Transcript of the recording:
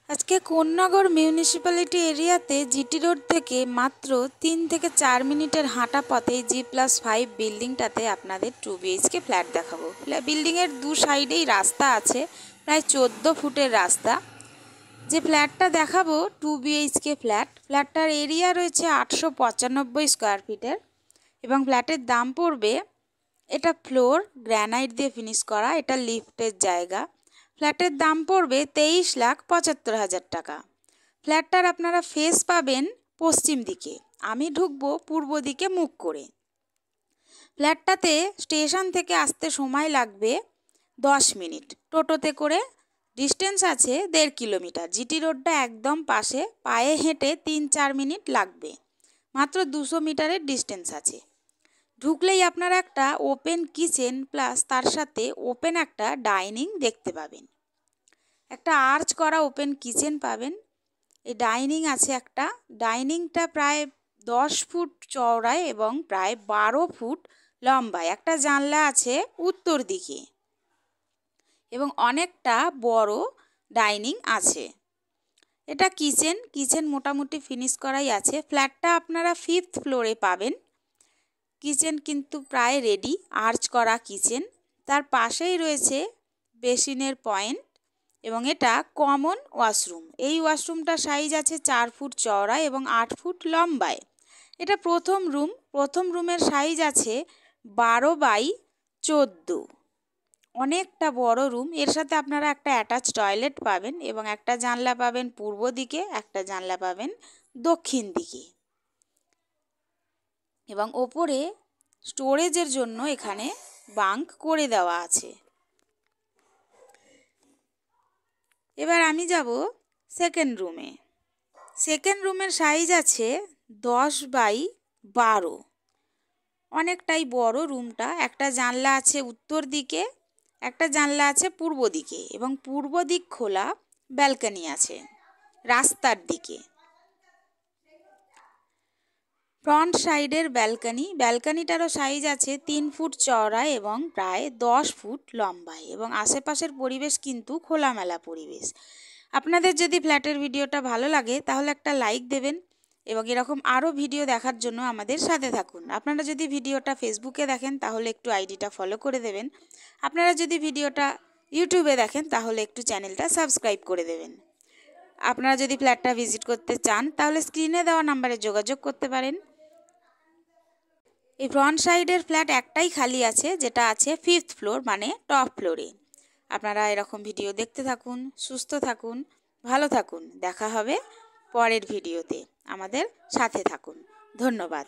আজকে কোন্নগর মিউনিসিপ্যালিটি এরিয়াতে GT road থেকে মাত্র 3 থেকে 4 মিনিটের হাঁটা পথে G+5 বিল্ডিংটাতে আপনাদের 2 BHK ফ্ল্যাট দেখাবো। বিল্ডিংয়ের দু সাইডেই রাস্তা আছে, প্রায় 14 ফুটের রাস্তা। যে ফ্ল্যাটটা দেখাবো 2 BHK ফ্ল্যাটটার এরিয়া রয়েছে 895 স্কোয়ার ফিটের এবং ফ্ল্যাটের দাম পড়বে, এটা ফ্লোর গ্রানাইট দিয়ে ফিনিশ করা, এটা লিফটের জায়গা। ফ্ল্যাটের দাম পড়বে 23,75,000 টাকা। ফ্ল্যাটটার আপনারা ফেস পাবেন পশ্চিম দিকে, আমি ঢুকবো পূর্ব দিকে মুখ করে। ফ্ল্যাটটাতে স্টেশন থেকে আসতে সময় লাগবে 10 মিনিট, টোটোতে করে ডিস্টেন্স আছে 1.5 কিলোমিটার। জিটি রোডটা একদম পাশে, পায়ে হেঁটে 3-4 মিনিট লাগবে, মাত্র 200 মিটারের ডিস্টেন্স আছে। ঢুকলেই আপনারা একটা ওপেন কিচেন প্লাস তার সাথে ওপেন একটা ডাইনিং দেখতে পাবেন। একটা আর্চ করা ওপেন কিচেন পাবেন, এই ডাইনিং আছে একটা। ডাইনিংটা প্রায় 10 ফুট চওড়ায় এবং প্রায় 12 ফুট লম্বায়। একটা জানলা আছে উত্তর দিকে এবং অনেকটা বড় ডাইনিং আছে। এটা কিচেন মোটামুটি ফিনিশ করাই আছে। ফ্ল্যাটটা আপনারা 5th ফ্লোরে পাবেন। কিচেন কিন্তু প্রায় রেডি, আর্চ করা কিচেন। তার পাশেই রয়েছে বেসিনের পয়েন্ট এবং এটা কমন ওয়াশরুম। এই ওয়াশরুমটার সাইজ আছে 4 ফুট চওড়া এবং 8 ফুট লম্বায়। এটা প্রথম রুমের সাইজ আছে 12x14, অনেকটা বড় রুম। এর সাথে আপনারা একটা অ্যাটাচ টয়লেট পাবেন এবং একটা জানলা পাবেন পূর্ব দিকে, একটা জানলা পাবেন দক্ষিণ দিকে এবং ওপরে স্টোরেজের জন্য এখানে বাঙ্ক করে দেওয়া আছে। এবার আমি যাব সেকেন্ড রুমে। সেকেন্ড রুমের সাইজ আছে 10x12, অনেকটাই বড় রুমটা। একটা জানলা আছে উত্তর দিকে, একটা জানলা আছে পূর্ব দিকে এবং পূর্ব দিক খোলা, ব্যালকনি আছে রাস্তার দিকে। ফ্রন্ট সাইডের ব্যালকনিটারও সাইজ আছে 3 ফুট চওড়া এবং প্রায় 10 ফুট লম্বায় এবং আশেপাশের পরিবেশ কিন্তু খোলামেলা পরিবেশ। আপনাদের যদি ফ্ল্যাটের ভিডিওটা ভালো লাগে তাহলে একটা লাইক দেবেন এবং এরকম আরও ভিডিও দেখার জন্য আমাদের সাথে থাকুন। আপনারা যদি ভিডিওটা ফেসবুকে দেখেন তাহলে একটু আইডিটা ফলো করে দেবেন। আপনারা যদি ভিডিওটা ইউটিউবে দেখেন তাহলে একটু চ্যানেলটা সাবস্ক্রাইব করে দেবেন। আপনারা যদি ফ্ল্যাটটা ভিজিট করতে চান তাহলে স্ক্রিনে দেওয়া নাম্বারে যোগাযোগ করতে পারেন। এই ফ্রন্ট সাইডের ফ্ল্যাট একটাই খালি আছে, যেটা আছে 5th ফ্লোর মানে টপ ফ্লোরে। আপনারা এরকম ভিডিও দেখতে থাকুন, সুস্থ থাকুন, ভালো থাকুন। দেখা হবে পরের ভিডিওতে, আমাদের সাথে থাকুন। ধন্যবাদ।